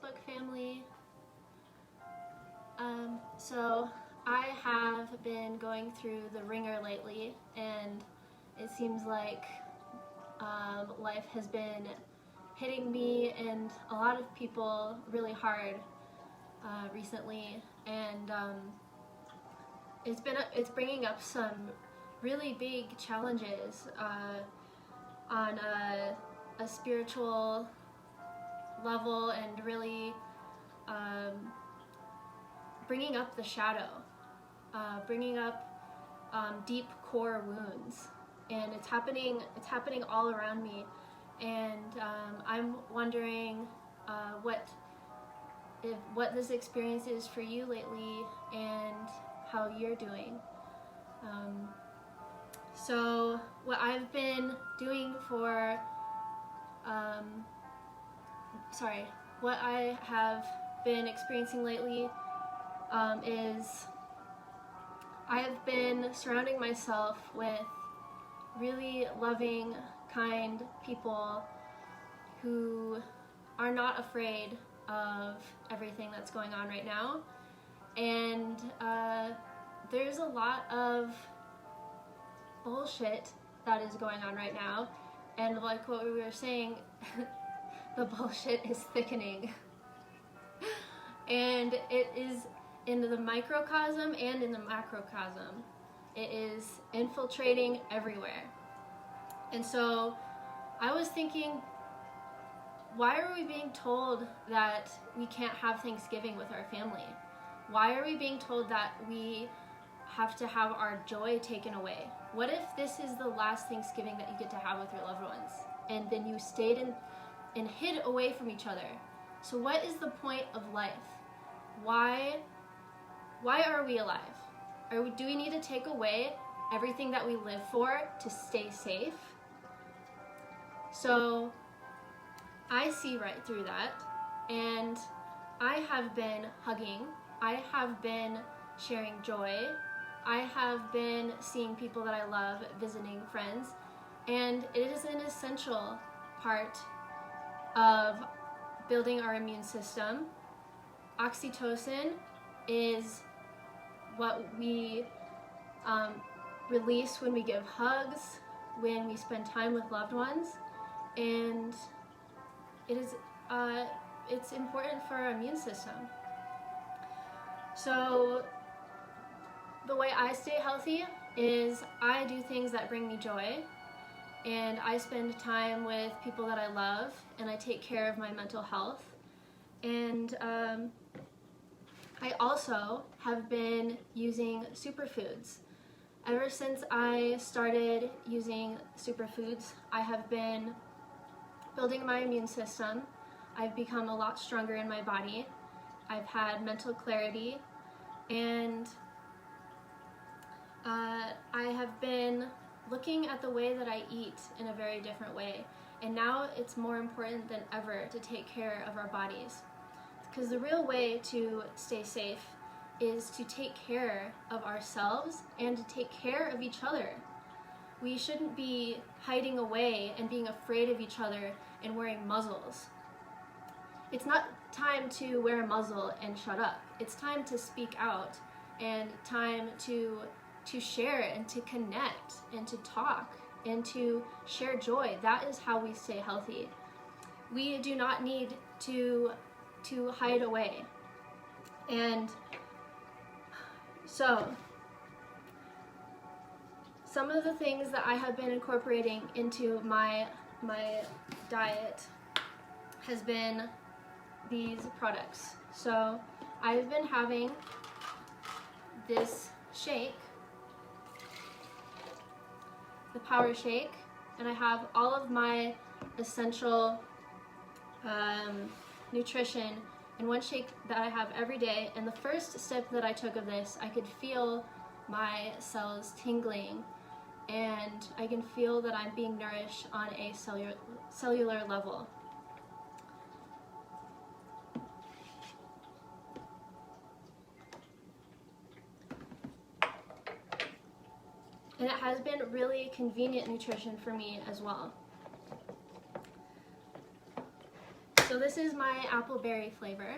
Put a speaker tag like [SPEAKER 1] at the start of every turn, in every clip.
[SPEAKER 1] Facebook family. So I have been going through the wringer lately, and it seems like life has been hitting me and a lot of people really hard recently, and it's bringing up some really big challenges on a spiritual level, and really bringing up the shadow, bringing up deep core wounds, and it's happening all around me, and I'm wondering what this experience is for you lately and how you're doing. So what I've been doing for what I have been experiencing lately is I have been surrounding myself with really loving, kind people who are not afraid of everything that's going on right now. And there's a lot of bullshit that is going on right now, and like what we were saying, the bullshit is thickening. And it is in the microcosm and in the macrocosm. It is infiltrating everywhere. And so I was thinking, why are we being told that we can't have Thanksgiving with our family? Why are we being told that we have to have our joy taken away? What if this is the last Thanksgiving that you get to have with your loved ones, and then you stayed and hid away from each other? So what is the point of life? Why are we alive? Do we need to take away everything that we live for to stay safe? So I see right through that, and I have been hugging, I have been sharing joy, I have been seeing people that I love, visiting friends, and it is an essential part of building our immune system. Oxytocin is what we release when we give hugs, when we spend time with loved ones, and it's important for our immune system. So the way I stay healthy is I do things that bring me joy, and I spend time with people that I love, and I take care of my mental health. And I also have been using superfoods. Ever since I started using superfoods, I have been building my immune system. I've become a lot stronger in my body. I've had mental clarity, and I have been looking at the way that I eat in a very different way. And now it's more important than ever to take care of our bodies. Because the real way to stay safe is to take care of ourselves and to take care of each other. We shouldn't be hiding away and being afraid of each other and wearing muzzles. It's not time to wear a muzzle and shut up. It's time to speak out, and time to share and to connect and to talk and to share joy. That is how we stay healthy. We do not need to hide away. And so some of the things that I have been incorporating into my diet has been these products. So I've been having this shake, the Power Shake, and I have all of my essential nutrition in one shake that I have every day. And the first sip that I took of this, I could feel my cells tingling, and I can feel that I'm being nourished on a cellular level. And it has been really convenient nutrition for me as well. So So this is my apple berry flavor.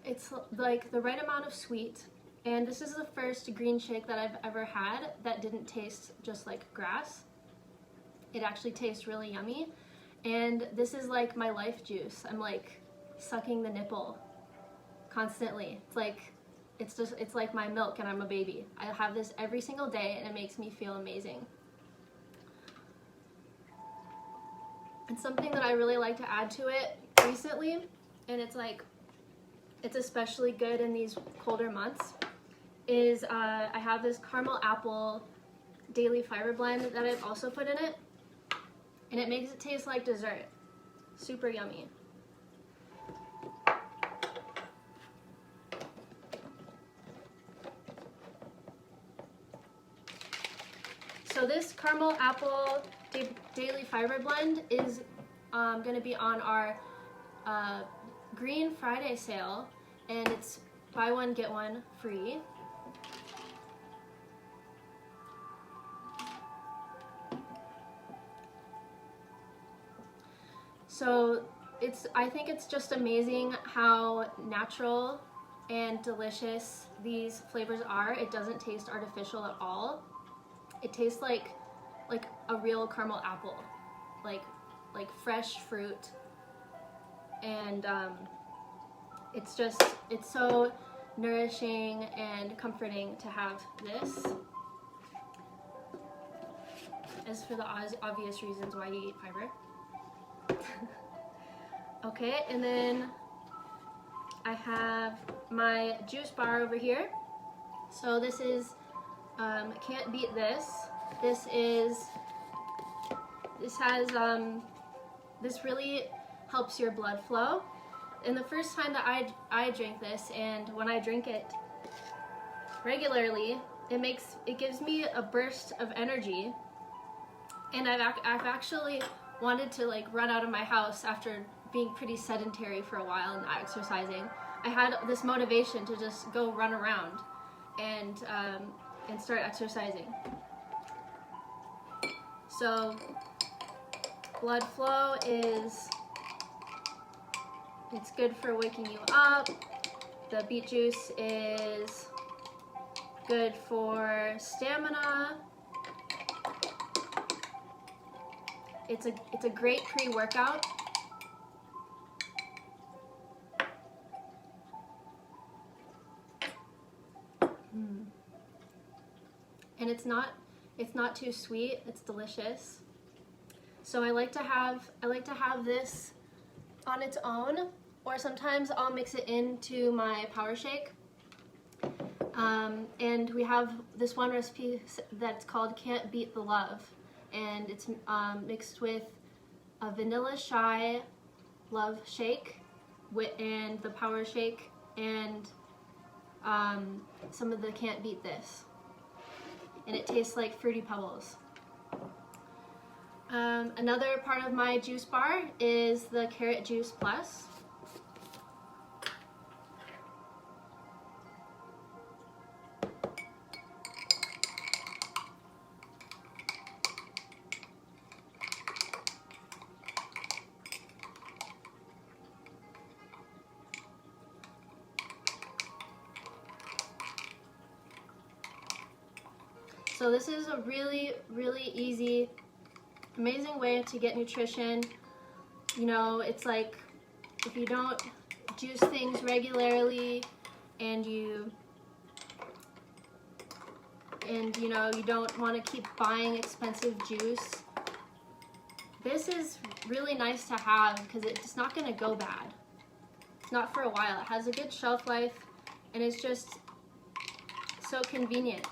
[SPEAKER 1] It's like the right amount of sweet, and this is the first green shake that I've ever had that didn't taste just like grass. It actually tastes really yummy, and this is like my life juice. I'm like sucking the nipple constantly. It's like my milk and I'm a baby. I have this every single day and it makes me feel amazing. And something that I really like to add to it recently, and it's especially good in these colder months, is I have this caramel apple daily fiber blend that I've also put in it, and it makes it taste like dessert. Super yummy. So this caramel apple daily fiber blend is going to be on our Green Friday sale, and it's buy one get one free. So I think it's just amazing how natural and delicious these flavors are. It doesn't taste artificial at all. It tastes like a real caramel apple, like fresh fruit, and it's so nourishing and comforting to have this, as for the obvious reasons why you eat fiber. Okay, and then I have my juice bar over here. So this is can't beat this. This really helps your blood flow. And the first time that I drank this, and when I drink it regularly, it gives me a burst of energy. And I've actually wanted to like run out of my house after being pretty sedentary for a while and not exercising. I had this motivation to just go run around and start exercising. So blood flow it's good for waking you up. The beet juice is good for stamina. It's a great pre-workout. And it's not too sweet. It's delicious. So I like to have this on its own, or sometimes I'll mix it into my power shake. And we have this one recipe that's called Can't Beat the Love, and it's mixed with a vanilla shy love shake and the power shake and some of the Can't Beat This. And it tastes like Fruity Pebbles. Another part of my juice bar is the Carrot Juice Plus. So this is a really, really easy, amazing way to get nutrition. You know, it's like if you don't juice things regularly and you know, you don't want to keep buying expensive juice, this is really nice to have because it's not going to go bad. It's not for a while. It has a good shelf life, and it's just so convenient.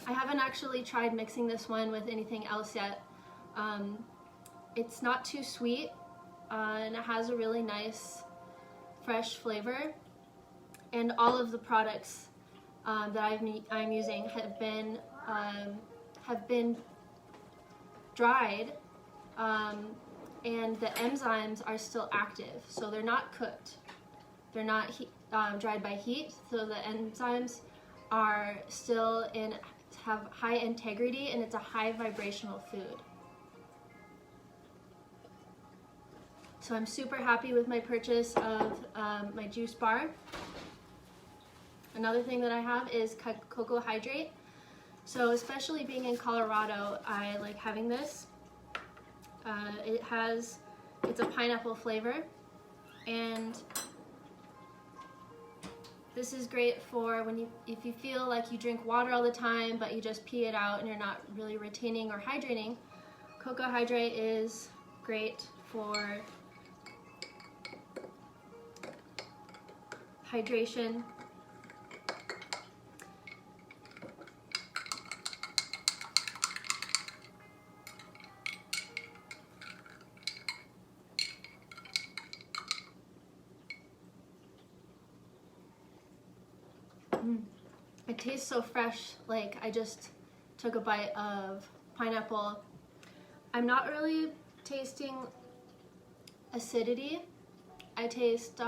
[SPEAKER 1] I haven't actually tried mixing this one with anything else yet. It's not too sweet, and it has a really nice fresh flavor, and all of the products that I'm using have been dried, and the enzymes are still active, so they're not cooked. They're not dried by heat, so the enzymes are still have high integrity, and it's a high vibrational food. So I'm super happy with my purchase of my juice bar. Another thing that I have is cocoa hydrate. So especially being in Colorado, I like having this. It's a pineapple flavor, and this is great for if you feel like you drink water all the time but you just pee it out and you're not really retaining or hydrating. Cocoa hydrate is great for hydration. It tastes so fresh, like I just took a bite of pineapple. I'm not really tasting acidity. I taste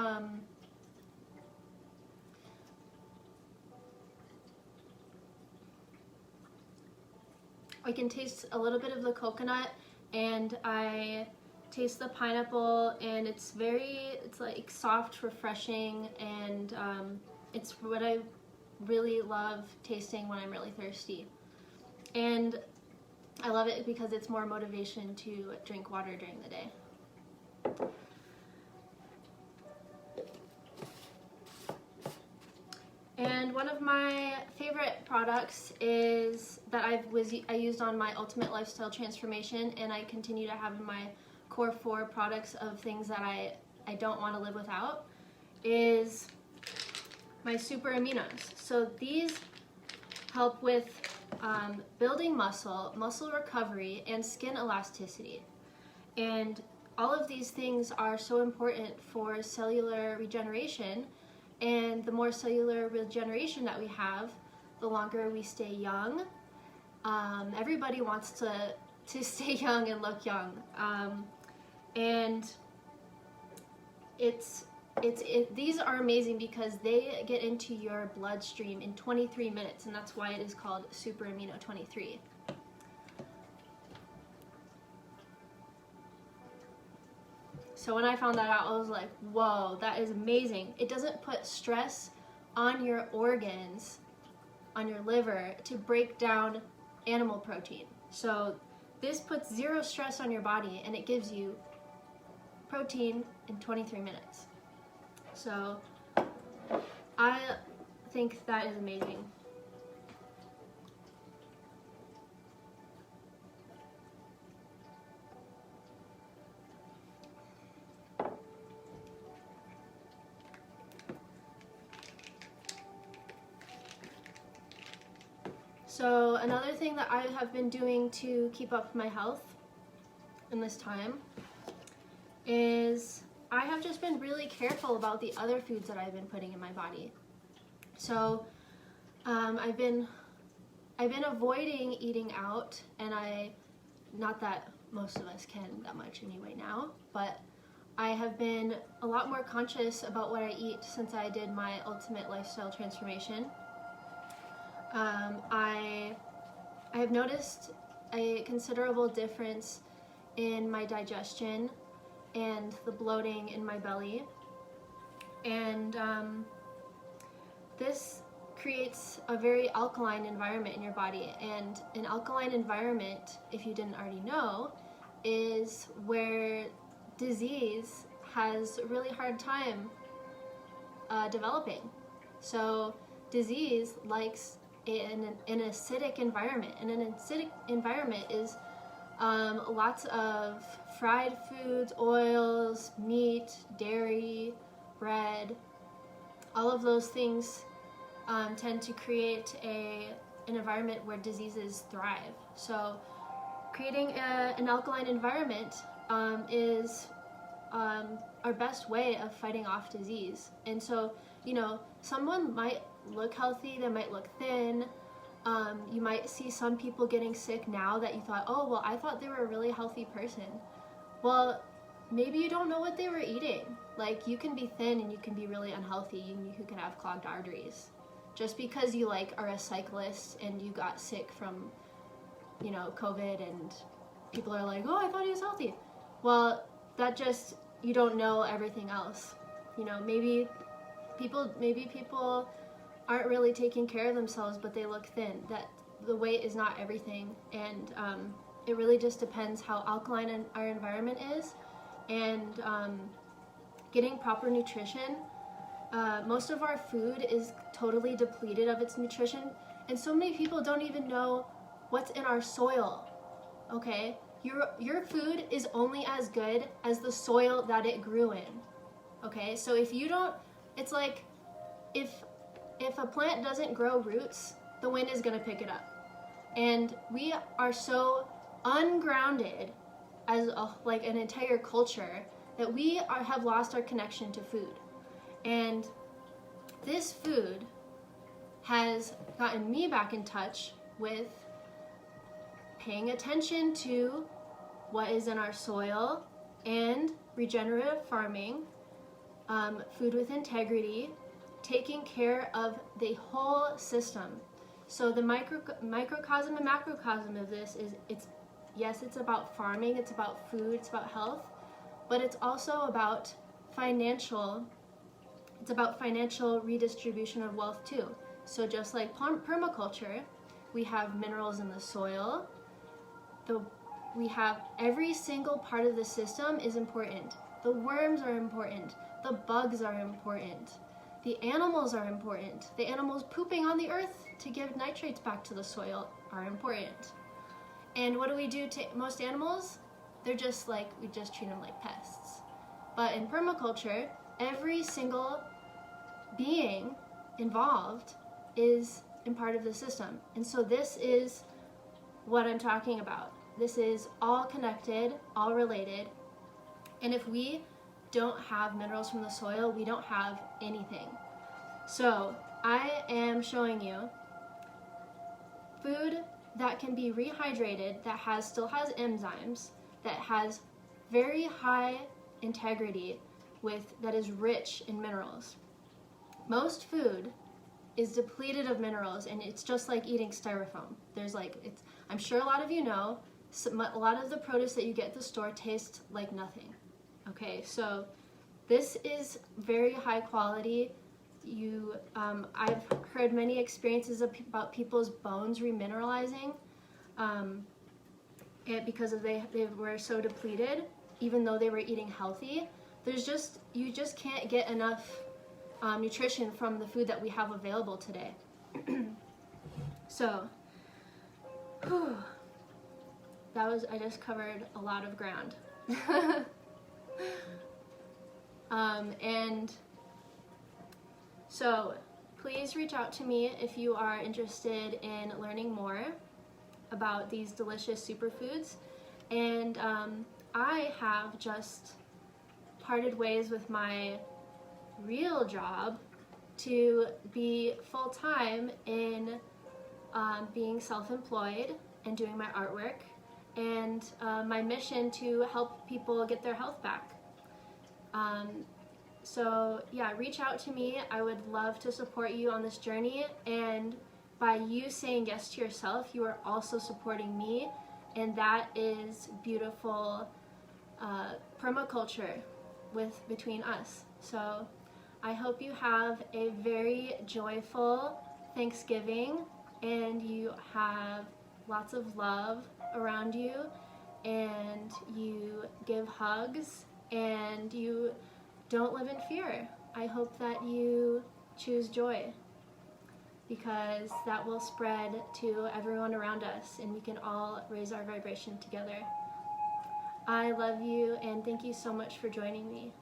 [SPEAKER 1] I can taste a little bit of the coconut, and I taste the pineapple, and it's like soft, refreshing, and it's what I really love tasting when I'm really thirsty. And I love it because it's more motivation to drink water during the day. And one of my favorite products is that I used on my ultimate lifestyle transformation, and I continue to have in my core 4 products of things that I don't want to live without, is my super aminos. So these help with building muscle recovery, and skin elasticity. And all of these things are so important for cellular regeneration, and the more cellular regeneration that we have, the longer we stay young. Everybody wants to stay young and look young, and these are amazing because they get into your bloodstream in 23 minutes, and that's why it is called Super Amino 23. So when I found that out, I was like, whoa, that is amazing. It doesn't put stress on your organs, on your liver, to break down animal protein. So this puts 0 stress on your body, and it gives you protein in 23 minutes. So I think that is amazing. So another thing that I have been doing to keep up my health in this time is I have just been really careful about the other foods that I've been putting in my body. So I've been avoiding eating out, and not that most of us can that much anyway now, but I have been a lot more conscious about what I eat since I did my ultimate lifestyle transformation. I have noticed a considerable difference in my digestion and the bloating in my belly, and this creates a very alkaline environment in your body. And an alkaline environment, if you didn't already know, is where disease has a really hard time developing. So disease likes an acidic environment, and an acidic environment is lots of fried foods, oils, meat, dairy, bread. All of those things tend to create an environment where diseases thrive. So creating an alkaline environment is our best way of fighting off disease. And so you know, someone might look healthy, they might look thin. You might see some people getting sick now that you thought, oh, well, I thought they were a really healthy person. Well, maybe you don't know what they were eating. Like, you can be thin and you can be really unhealthy, and you can have clogged arteries. Just because you like are a cyclist and you got sick from, you know, COVID, and people are like, oh, I thought he was healthy. Well, that just, you don't know everything else. You know, maybe people aren't really taking care of themselves, but they look thin. That the weight is not everything, and it really just depends how alkaline our environment is, and getting proper nutrition. Most of our food is totally depleted of its nutrition, and so many people don't even know what's in our soil. Okay, your food is only as good as the soil that it grew in. Okay, so if you don't, it's like if a plant doesn't grow roots, the wind is going to pick it up. And we are so ungrounded as like an entire culture that we have lost our connection to food. And this food has gotten me back in touch with paying attention to what is in our soil and regenerative farming, food with integrity, taking care of the whole system. So the microcosm and macrocosm of this is, it's about farming, it's about food, it's about health, but it's also about financial redistribution of wealth too. So just like permaculture, we have minerals in the soil. We have every single part of the system is important. The worms are important. The bugs are important. The animals are important. The animals pooping on the earth to give nitrates back to the soil are important. And what do we do to most animals? They're just like, we just treat them like pests. But in permaculture, every single being involved is in part of the system. And so this is what I'm talking about. This is all connected, all related. And if we don't have minerals from the soil, we don't have anything. So I am showing you food that can be rehydrated, that still has enzymes, that has very high integrity, that is rich in minerals. Most food is depleted of minerals, and it's just like eating styrofoam. I'm sure a lot of you know, a lot of the produce that you get at the store tastes like nothing. Okay, so this is very high quality. I've heard many experiences about people's bones remineralizing because they were so depleted, even though they were eating healthy. You just can't get enough nutrition from the food that we have available today. So, I just covered a lot of ground. And so please reach out to me if you are interested in learning more about these delicious superfoods. And I have just parted ways with my real job to be full-time in being self-employed and doing my artwork, and my mission to help people get their health back. So yeah, reach out to me. I would love to support you on this journey, and by you saying yes to yourself, you are also supporting me, and that is beautiful permaculture between us. So I hope you have a very joyful Thanksgiving, and you have lots of love around you, and you give hugs, and you don't live in fear. I hope that you choose joy, because that will spread to everyone around us, and we can all raise our vibration together. I love you, and thank you so much for joining me.